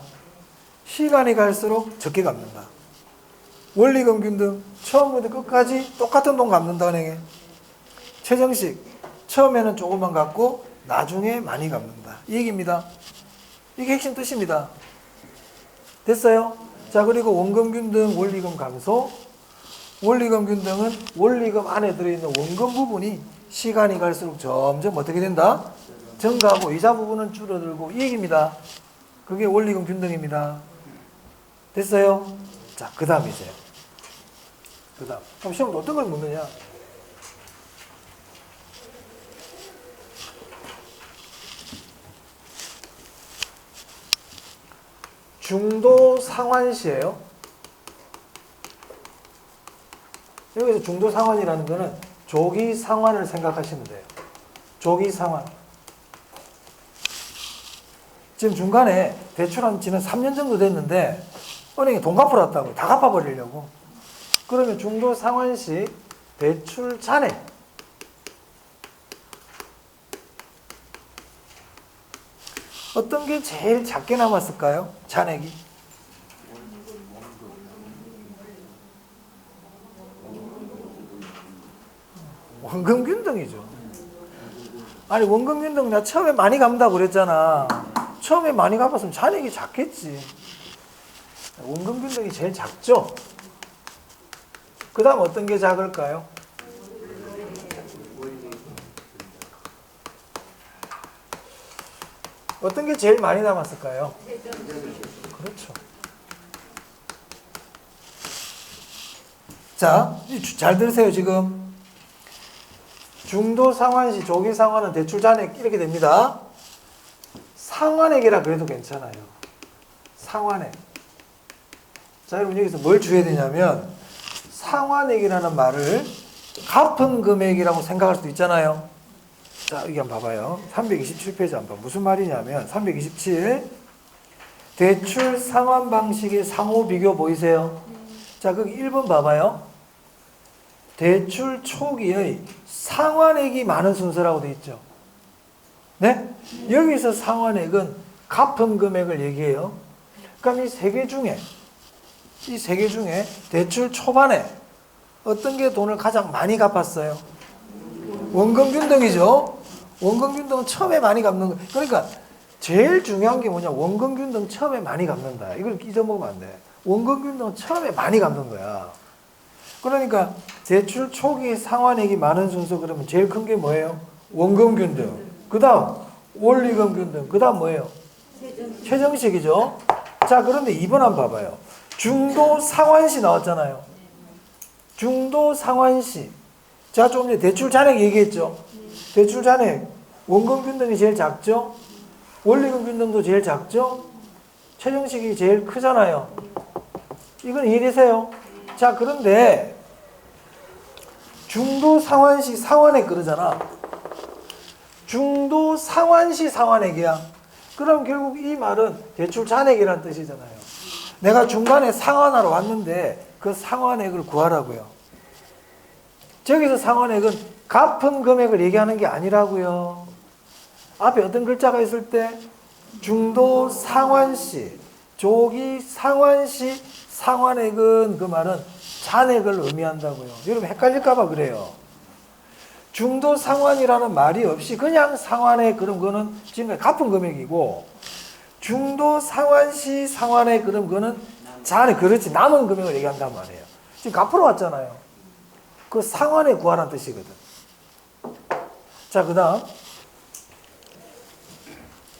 시간이 갈수록 적게 갚는다. 원리금 균등. 처음부터 끝까지 똑같은 돈 갚는다, 은행에. 최정식. 처음에는 조금만 갚고 나중에 많이 갚는다. 이 얘기입니다. 이게 핵심 뜻입니다. 됐어요? 자, 그리고 원금 균등, 원리금 감소. 원리금 균등은 원리금 안에 들어있는 원금 부분이 시간이 갈수록 점점 어떻게 된다? 증가하고 이자 부분은 줄어들고 이 얘기입니다. 그게 원리금 균등입니다. 됐어요? 자, 그 다음 이제. 그 다음. 그럼 시험은 어떤 걸 묻느냐? 중도 상환시예요. 여기서 중도 상환이라는 거는 조기 상환을 생각하시면 돼요. 조기 상환. 지금 중간에 대출한 지는 3년 정도 됐는데 은행에 돈 갚으러 왔다고 다 갚아버리려고. 그러면 중도 상환시 대출 잔액. 어떤 게 제일 작게 남았을까요? 잔액이. 원금 균등이죠. 아니 원금 균등 나 처음에 많이 갚는다고 그랬잖아. 처음에 많이 갚았으면 잔액이 작겠지. 원금 균등이 제일 작죠. 그 다음 어떤 게 작을까요? 어떤 게 제일 많이 남았을까요? 그렇죠. 자, 잘 들으세요 지금. 중도 상환시, 조기 상환은 대출 잔액 이렇게 됩니다. 상환액이라 그래도 괜찮아요. 상환액. 자, 여러분 여기서 뭘 주의해야 되냐면 상환액이라는 말을 갚은 금액이라고 생각할 수도 있잖아요. 자, 여기 한번 봐봐요. 327페이지 한번 무슨 말이냐면 327 대출 상환 방식의 상호 비교 보이세요? 자, 거기 1번 봐봐요. 대출 초기의 상환액이 많은 순서라고 되어 있죠. 네? 여기서 상환액은 갚은 금액을 얘기해요. 그럼 이 세 개 중에 대출 초반에 어떤 게 돈을 가장 많이 갚았어요? 원금 균등이죠. 원금 균등은 처음에 많이 갚는 거. 그러니까 제일 중요한 게 뭐냐? 원금 균등 처음에 많이 갚는다. 이걸 잊어먹으면 안 돼. 원금 균등은 처음에 많이 갚는 거야. 그러니까 대출 초기 상환액이 많은 순서 그러면 제일 큰 게 뭐예요? 원금 균등. 그 다음 원리금 균등. 그 다음 뭐예요? 최정식이죠. 자, 그런데 2번 한번 봐봐요. 중도 상환시 나왔잖아요. 중도 상환시. 자, 조금 전에 대출 잔액 얘기했죠. 대출 잔액. 원금 균등이 제일 작죠. 원리금 균등도 제일 작죠. 최정식이 제일 크잖아요. 이건 이해되세요? 자, 그런데 중도 상환시 상환액 그러잖아. 중도 상환시 상환액이야. 그럼 결국 이 말은 대출 잔액이라는 뜻이잖아요. 내가 중간에 상환하러 왔는데 그 상환액을 구하라고요. 저기서 상환액은 갚은 금액을 얘기하는 게 아니라고요. 앞에 어떤 글자가 있을 때 중도 상환시, 조기 상환시 상환액은 그 말은 잔액을 의미한다고요. 여러분 헷갈릴까봐 그래요. 중도 상환이라는 말이 없이 그냥 상환액 그런 거는 지금까지 갚은 금액이고 중도 상환시 상환액 그런 거는 잔액 그렇지 남은 금액을 얘기한단 말이에요. 지금 갚으러 왔잖아요. 그 상환액 구하라는 뜻이거든. 자, 그 다음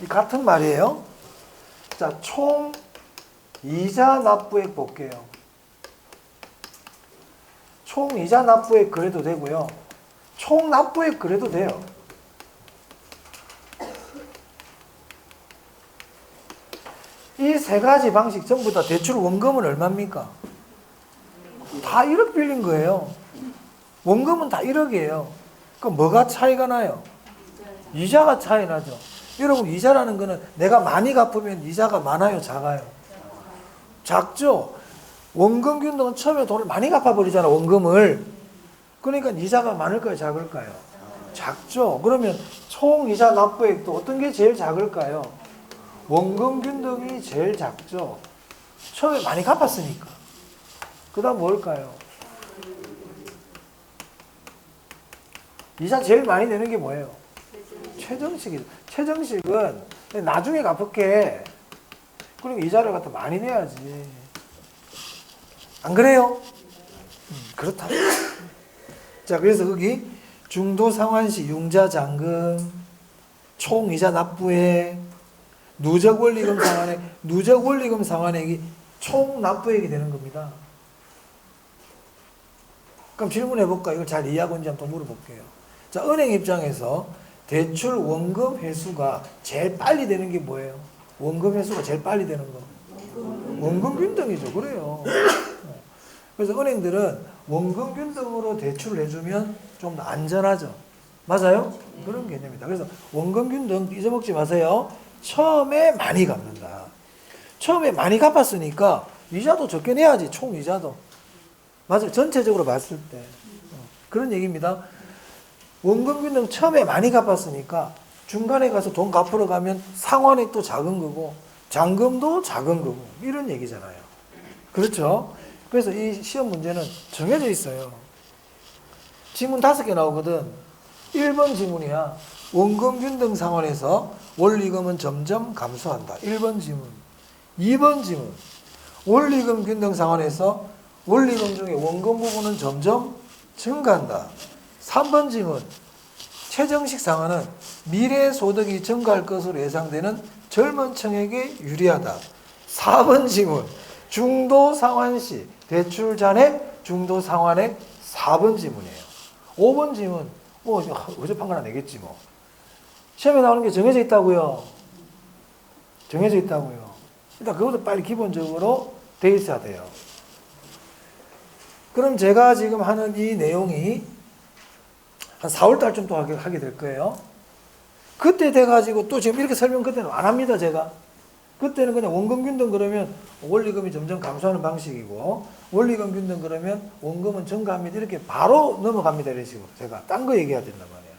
이 같은 말이에요. 자, 총 이자 납부액 볼게요. 총 이자 납부액 그래도 되고요. 총 납부액 그래도 돼요. 이 세 가지 방식 전부 다 대출 원금은 얼마입니까? 다 1억 빌린 거예요. 원금은 다 1억이에요. 그럼 뭐가 차이가 나요? 이자가 차이 나죠. 여러분, 이자라는 거는 내가 많이 갚으면 이자가 많아요, 작아요? 작죠. 원금 균등은 처음에 돈을 많이 갚아버리잖아, 원금을. 그러니까 이자가 많을까요, 작을까요? 작죠. 그러면 총 이자 납부액도 어떤 게 제일 작을까요? 원금 균등이 제일 작죠. 처음에 많이 갚았으니까. 그 다음 뭘까요? 이자 제일 많이 내는 게 뭐예요? 최정식이죠. 최정식은 나중에 갚을게. 그리고 이자를 갖다 많이 내야지. 안 그래요? 그렇다. 자, 그래서 거기 중도 상환시 융자 잔금, 총 이자 납부액, 누적 원리금 상환액, 누적 원리금 상환액이 총 납부액이 되는 겁니다. 그럼 질문해 볼까? 이걸 잘 이해하고 있는지 한번 또 물어볼게요. 자, 은행 입장에서 대출 원금 회수가 제일 빨리 되는 게 뭐예요? 원금 회수가 제일 빨리 되는 거. 원금 균등이죠. 그래요. 그래서 은행들은 원금 균등으로 대출을 해주면 좀 더 안전하죠. 맞아요? 그런 개념이다. 그래서 원금 균등 잊어먹지 마세요. 처음에 많이 갚는다. 처음에 많이 갚았으니까 이자도 적게 내야지. 총 이자도. 맞아요. 전체적으로 봤을 때. 그런 얘기입니다. 원금 균등 처음에 많이 갚았으니까 중간에 가서 돈 갚으러 가면 상환액도 작은 거고 잔금도 작은 거고 이런 얘기잖아요. 그렇죠? 그래서 이 시험 문제는 정해져 있어요. 지문 5개 나오거든. 1번 지문이야. 원금 균등 상환에서 원리금은 점점 감소한다. 1번 지문. 2번 지문. 원리금 균등 상환에서 원리금 중에 원금 부분은 점점 증가한다. 3번 지문. 최정식 상환은 미래 소득이 증가할 것으로 예상되는 젊은 층에게 유리하다. 4번 지문. 중도 상환 시 대출 잔액, 중도 상환액 4번 지문이에요. 5번 지문. 뭐 어젯밤 거나 내겠지 뭐. 시험에 나오는 게 정해져 있다고요. 정해져 있다고요. 일단 그것도 빨리 기본적으로 돼 있어야 돼요. 그럼 제가 지금 하는 이 내용이 한 4월 달쯤 또 하게 될 거예요. 그때 돼가지고 또 지금 이렇게 설명 그때는 안 합니다, 제가. 그때는 그냥 원금 균등 그러면 원리금이 점점 감소하는 방식이고, 원리금 균등 그러면 원금은 증가합니다. 이렇게 바로 넘어갑니다. 이런 식으로. 제가 딴 거 얘기해야 된단 말이에요.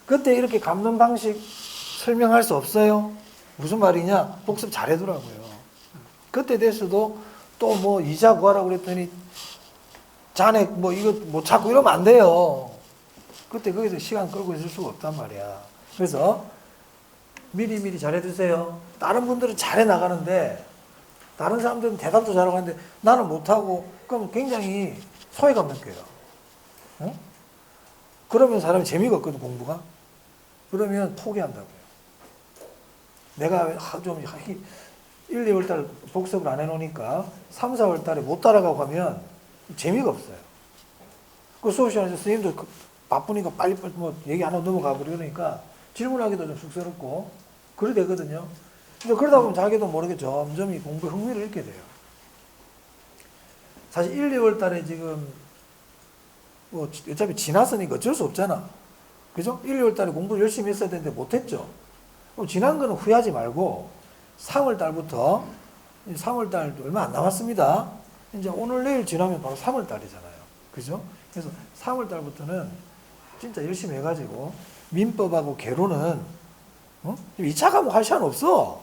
그때 이렇게 갚는 방식 설명할 수 없어요. 무슨 말이냐? 복습 잘 해두라고요. 그때 됐어도 또 뭐 이자 구하라고 그랬더니 잔액 뭐 이거 못 찾고 이러면 안 돼요. 그때 거기서 시간 끌고 있을 수가 없단 말이야. 그래서 미리 잘 해두세요. 다른 분들은 잘해 나가는데 다른 사람들은 대답도 잘하고 하는데 나는 못하고 그럼 굉장히 소외감 느껴요. 응? 그러면 사람이 재미가 없거든, 공부가. 그러면 포기한다고요. 내가 좀 1, 2월 달 복습을 안 해놓으니까 3, 4월 달에 못 따라가고 하면 재미가 없어요. 그 수업 시간에서 선생님도 바쁘니까 빨리 뭐 얘기 안 하고 넘어가 버리니까 질문하기도 좀 쑥스럽고 그래 되거든요. 근데 그러다 보면 자기도 모르게 점점 이 공부에 흥미를 잃게 돼요. 사실 1, 2월 달에 지금 뭐 어차피 지났으니까 어쩔 수 없잖아. 그죠? 1, 2월 달에 공부를 열심히 했어야 되는데 못했죠. 그럼 지난 거는 후회하지 말고 3월 달부터 3월 달도 얼마 안 남았습니다. 이제 오늘 내일 지나면 바로 3월 달이잖아요. 그죠? 그래서 3월 달부터는 진짜 열심히 해가지고 민법하고 개론은 2차 과목 할 시간 없어.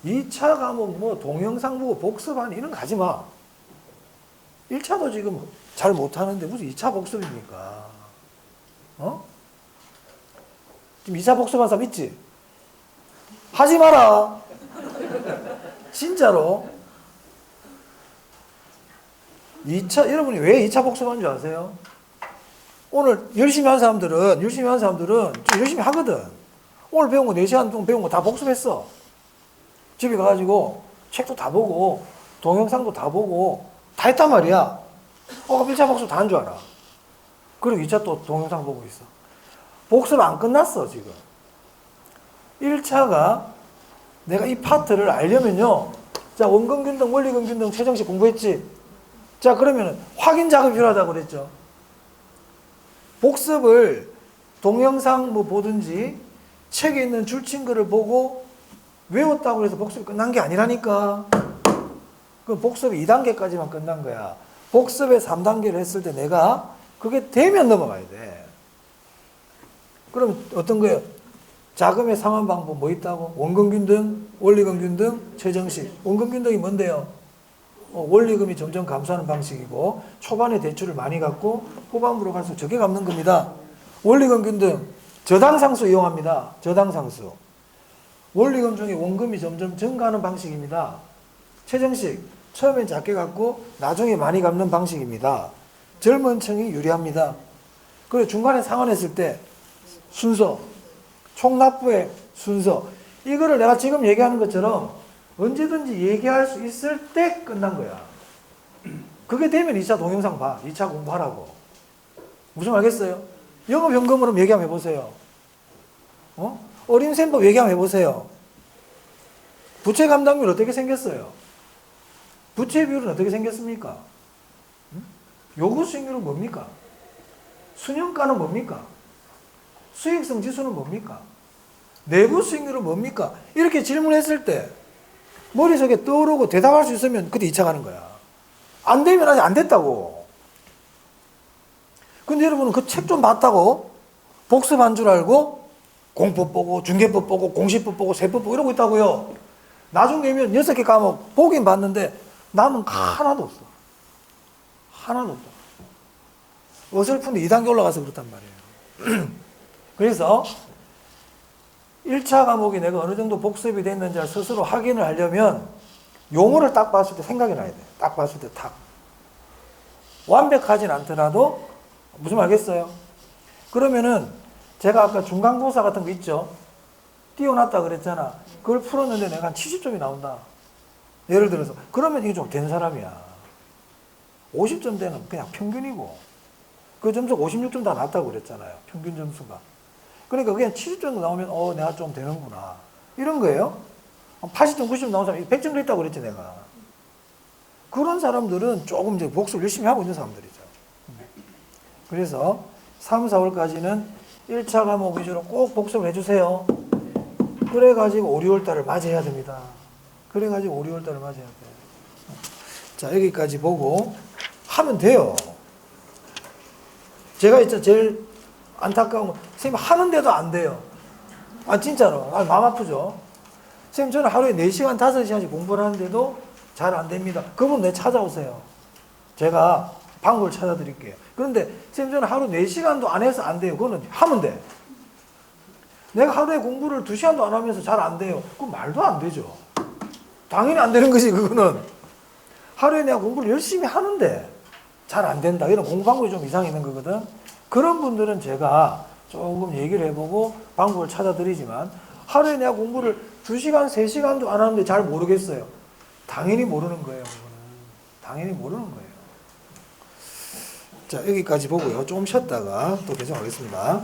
2차 과목 뭐 동영상 보고 복습하니 이런 거 하지 마. 1차도 지금 잘 못하는데 무슨 2차 복습입니까? 지금 2차 복습한 사람 있지? 하지 마라. 진짜로. 2차, 여러분이 왜 2차 복습한 줄 아세요? 오늘 열심히 한 사람들은 좀 열심히 하거든. 오늘 배운 거 4시간 동안 배운 거 다 복습했어. 집에 가가지고 책도 다 보고 동영상도 다 보고 다 했단 말이야. 1차 복습 다 한 줄 알아. 그리고 2차 또 동영상 보고 있어. 복습 안 끝났어, 지금. 1차가 내가 이 파트를 알려면요. 자, 원근균등, 원리근균등, 최정식 공부했지? 자, 그러면 확인 작업이 필요하다고 그랬죠. 복습을 동영상 뭐 보든지 책에 있는 줄친거를 보고 외웠다고 해서 복습이 끝난 게 아니라니까. 그 복습이 2단계까지만 끝난 거야. 복습의 3단계를 했을 때 내가 그게 되면 넘어가야 돼. 그럼 어떤 거예요? 자금의 상환 방법 뭐 있다고? 원금균등, 원리금균등, 최정식. 원금균등이 뭔데요? 원리금이 점점 감소하는 방식이고 초반에 대출을 많이 갚고 후반부로 갈수록 적게 갚는 겁니다. 원리금균등, 저당상수 이용합니다. 저당상수. 원리금 중에 원금이 점점 증가하는 방식입니다. 최정식, 처음엔 작게 갚고 나중에 많이 갚는 방식입니다. 젊은 층이 유리합니다. 그리고 중간에 상환했을 때 순서, 총납부의 순서, 이거를 내가 지금 얘기하는 것처럼 언제든지 얘기할 수 있을 때 끝난 거야. 그게 되면 2차 동영상 봐. 2차 공부하라고. 무슨 말 알겠어요? 영업현금으로 얘기 한번 해보세요. 어림셈법 얘기 한번 해보세요. 부채 감당률 어떻게 생겼어요? 부채 비율은 어떻게 생겼습니까? 요구 수익률은 뭡니까? 수년가는 뭡니까? 수익성 지수는 뭡니까? 내부 수익률은 뭡니까? 이렇게 질문했을 때 머릿속에 떠오르고 대답할 수 있으면 그때 2차 가는 거야. 안 되면 아직 안 됐다고. 근데 여러분은 그 책 좀 봤다고 복습한 줄 알고 공법 보고 중개법 보고 공시법 보고 세법 보고 이러고 있다고요. 나중 되면 6개 과목 보긴 봤는데 남은 하나도 없어. 하나도 없다. 어설픈데 2단계 올라가서 그렇단 말이에요. 그래서 1차 과목이 내가 어느 정도 복습이 됐는지 스스로 확인을 하려면 용어를 딱 봤을 때 생각이 나야 돼. 딱 봤을 때 탁. 완벽하진 않더라도 무슨 말 알겠어요? 그러면은 제가 아까 중간고사 같은 거 있죠? 띄워놨다 그랬잖아. 그걸 풀었는데 내가 한 70점이 나온다. 예를 들어서. 그러면 이게 좀 된 사람이야. 50점 되는 그냥 평균이고. 그 점수가 56점 다 났다고 그랬잖아요. 평균 점수가. 그러니까 그냥 70점 나오면 내가 좀 되는구나. 이런 거예요. 80점, 90점 나온 사람이 100점 됐다고 그랬지 내가. 그런 사람들은 조금 이제 복습을 열심히 하고 있는 사람들이죠. 그래서 3, 4월까지는 1차 과목 위주로 꼭 복습을 해주세요. 그래가지고 5, 6월달을 맞이해야 됩니다. 그래가지고 5, 6월달을 맞이해야 돼요. 자, 여기까지 보고 하면 돼요. 제가 진짜 제일 안타까운 건 선생님 하는데도 안 돼요. 아 진짜로. 마음 아프죠. 선생님 저는 하루에 4시간 5시간씩 공부를 하는데도 잘 안 됩니다. 그분 내 찾아오세요. 제가 방법을 찾아드릴게요. 그런데 선생님 저는 하루 4시간도 안 해서 안 돼요. 그거는 하면 돼. 내가 하루에 공부를 2시간도 안 하면서 잘 안 돼요. 그건 말도 안 되죠. 당연히 안 되는 것이 그거는. 하루에 내가 공부를 열심히 하는데 잘 안 된다. 이런 공부 방법이 좀 이상이 있는 거거든. 그런 분들은 제가 조금 얘기를 해보고 방법을 찾아드리지만 하루에 내가 공부를 2시간, 3시간도 안 하는데 잘 모르겠어요. 당연히 모르는 거예요. 그거는. 당연히 모르는 거예요. 자, 여기까지 보고요. 조금 쉬었다가 또 계속하겠습니다.